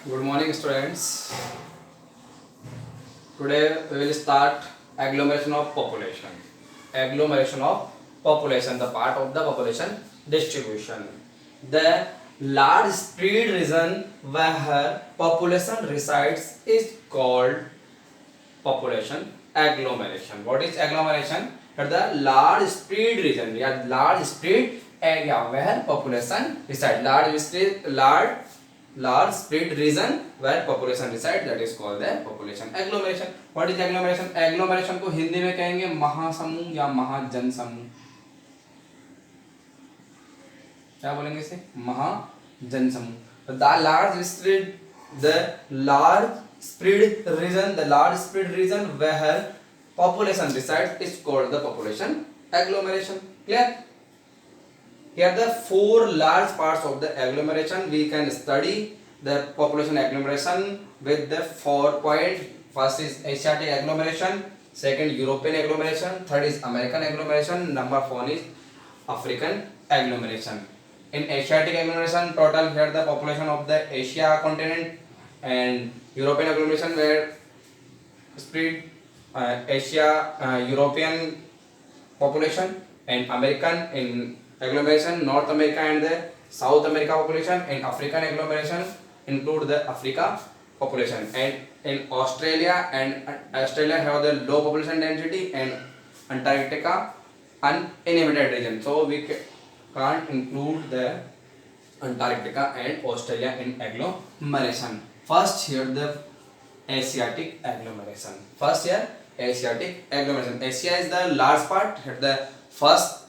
Good morning, students. Today we will start agglomeration of population. Agglomeration of population, the part of the population distribution. The large spread region where population resides is called population agglomeration. What is agglomeration? At the large spread region, yeah, large spread area where population reside. Large spread region where population reside, that is called the population agglomeration. What is agglomeration? Agglomeration को हिंदी में कहेंगे महासमूह या महाजन समूह. क्या बोलेंगे इसे? महाजन समूह. The large spread region where population resides is called the population agglomeration. Clear? Here the four large parts of the agglomeration. We can study the population agglomeration with the 4 points. First is Asiatic agglomeration, second European agglomeration, third is American agglomeration, number 4 is African agglomeration. In Asiatic agglomeration, total here the population of the Asia continent, and European agglomeration where spread Asia European population, and American in agglomeration North America and the South America population, and African agglomeration include the Africa population. And in Australia have the low population density, and Antarctica uninhabited region, so we can't include the Antarctica and Australia in agglomeration. First here the Asiatic agglomeration. Asia is the large part. Have the first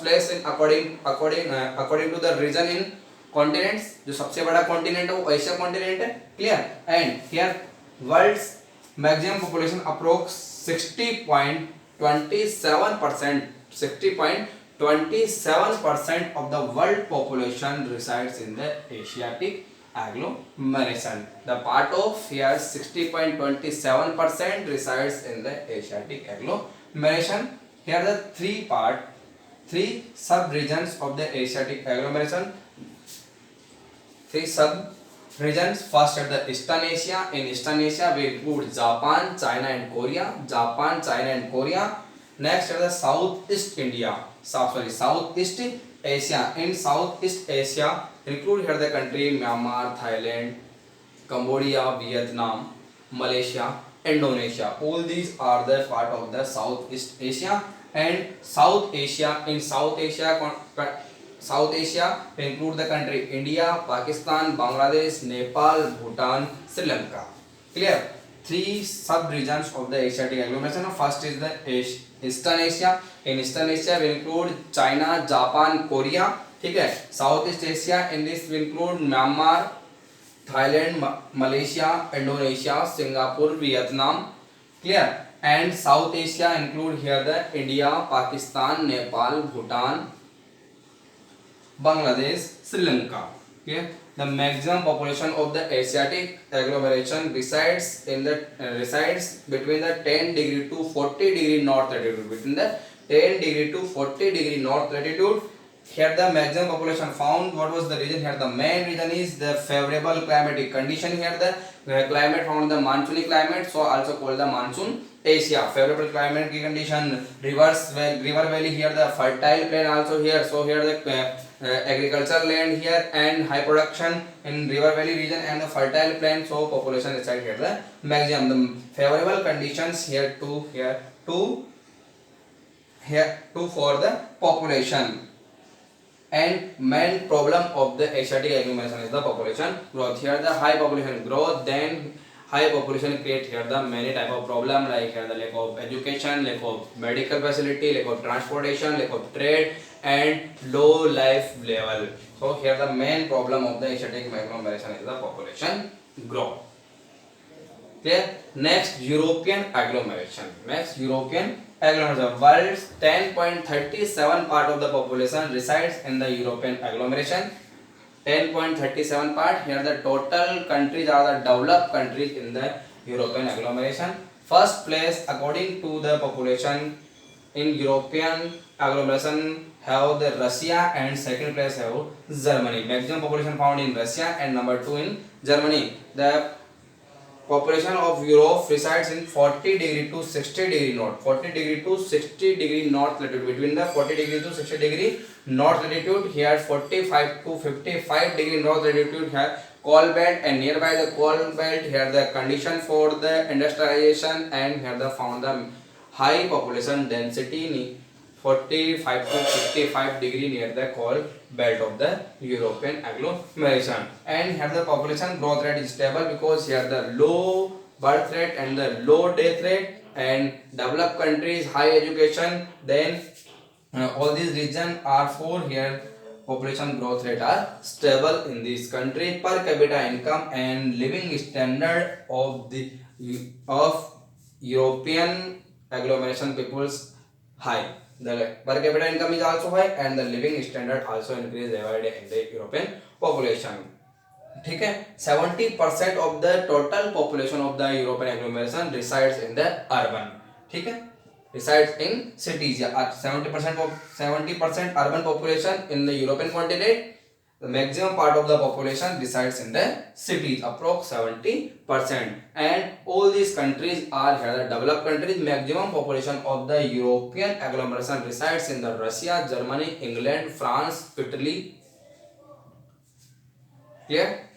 place in according to the region in continents. जो सबसे बड़ा continent है वो Asia continent है. Clear? And here world's maximum population approx 60.27% of the world population resides in the Asiatic agglomeration. The part of here 60.27% resides in the Asiatic agglomeration. Here the three sub-regions of the Asiatic agglomeration. Three sub-regions. First at the Eastern Asia. In Eastern Asia we include Japan, China and Korea. Next at the Southeast Asia. In Southeast Asia include here the country Myanmar, Thailand, Cambodia, Vietnam, Malaysia, Indonesia. All these are the part of the Southeast Asia. And South Asia include the country India, Pakistan, Bangladesh, Nepal, Bhutan, Sri Lanka. Clear? Three sub-regions of the Asiatic agglomeration. First is the Eastern Asia. In Eastern Asia we include China, Japan, Korea. ठीक है. Southeast Asia, in this we include Myanmar, Thailand, Malaysia, Indonesia, Singapore, Vietnam. Clear? And South Asia include here the India, Pakistan, Nepal, Bhutan, Bangladesh, Sri Lanka. Okay. The maximum population of the Asiatic agglomeration resides between the 10 degree to 40 degree north latitude. Between the 10 degree to 40 degree north latitude. Here the maximum population found. What was the reason? Here the main reason is the favorable climatic condition. Here the climate found the monsoony climate, so also called the monsoon Asia. Favorable climate condition, river valley here, the fertile plain also here. So here the agricultural land here and high production in river valley region and the fertile plain. So population reside here the maximum. The favorable conditions here to for the population. And main problem of the Asiatic agglomeration is the population growth. Here the high population growth, then high population create here the many type of problem, like here the lack of education, lack of medical facility, lack of transportation, lack of trade, and low life level. So here the main problem of the Asiatic agglomeration is the population growth. Clear? Next, European agglomeration. World's 10.37 part of the population resides in the European agglomeration. 10.37 part. Here the total countries are the developed countries in the European agglomeration. First place according to the population in European agglomeration have the Russia and second place have Germany. Maximum population found in Russia and number 2 in Germany. The population of Europe resides in 40 degree to 60 degree north. 40 degree to 60 degree north latitude. Between the 40 degree to 60 degree north latitude, here 45 to 55 degree north latitude here coal belt, and nearby the coal belt here the condition for the industrialization, and here the found the high population density 45 to 55 degree near the coal belt of the European agglomeration. And here the population growth rate is stable because here the low birth rate and the low death rate, and developed countries high education, then all these regions are for here population growth rate are stable in this country. Per capita income and living standard of the European agglomeration peoples high. The per capita income is also high and the living standard also increase every day in the European population. ठीक है, 70% of the total population of the European agglomeration resides in the urban. ठीक है, resides in cities. 70% urban population in the European continent. The maximum part of the population resides in the cities, approx 70%. And all these countries are here the developed countries. Maximum population of the European agglomeration resides in the Russia, Germany, England, France, Italy. Clear?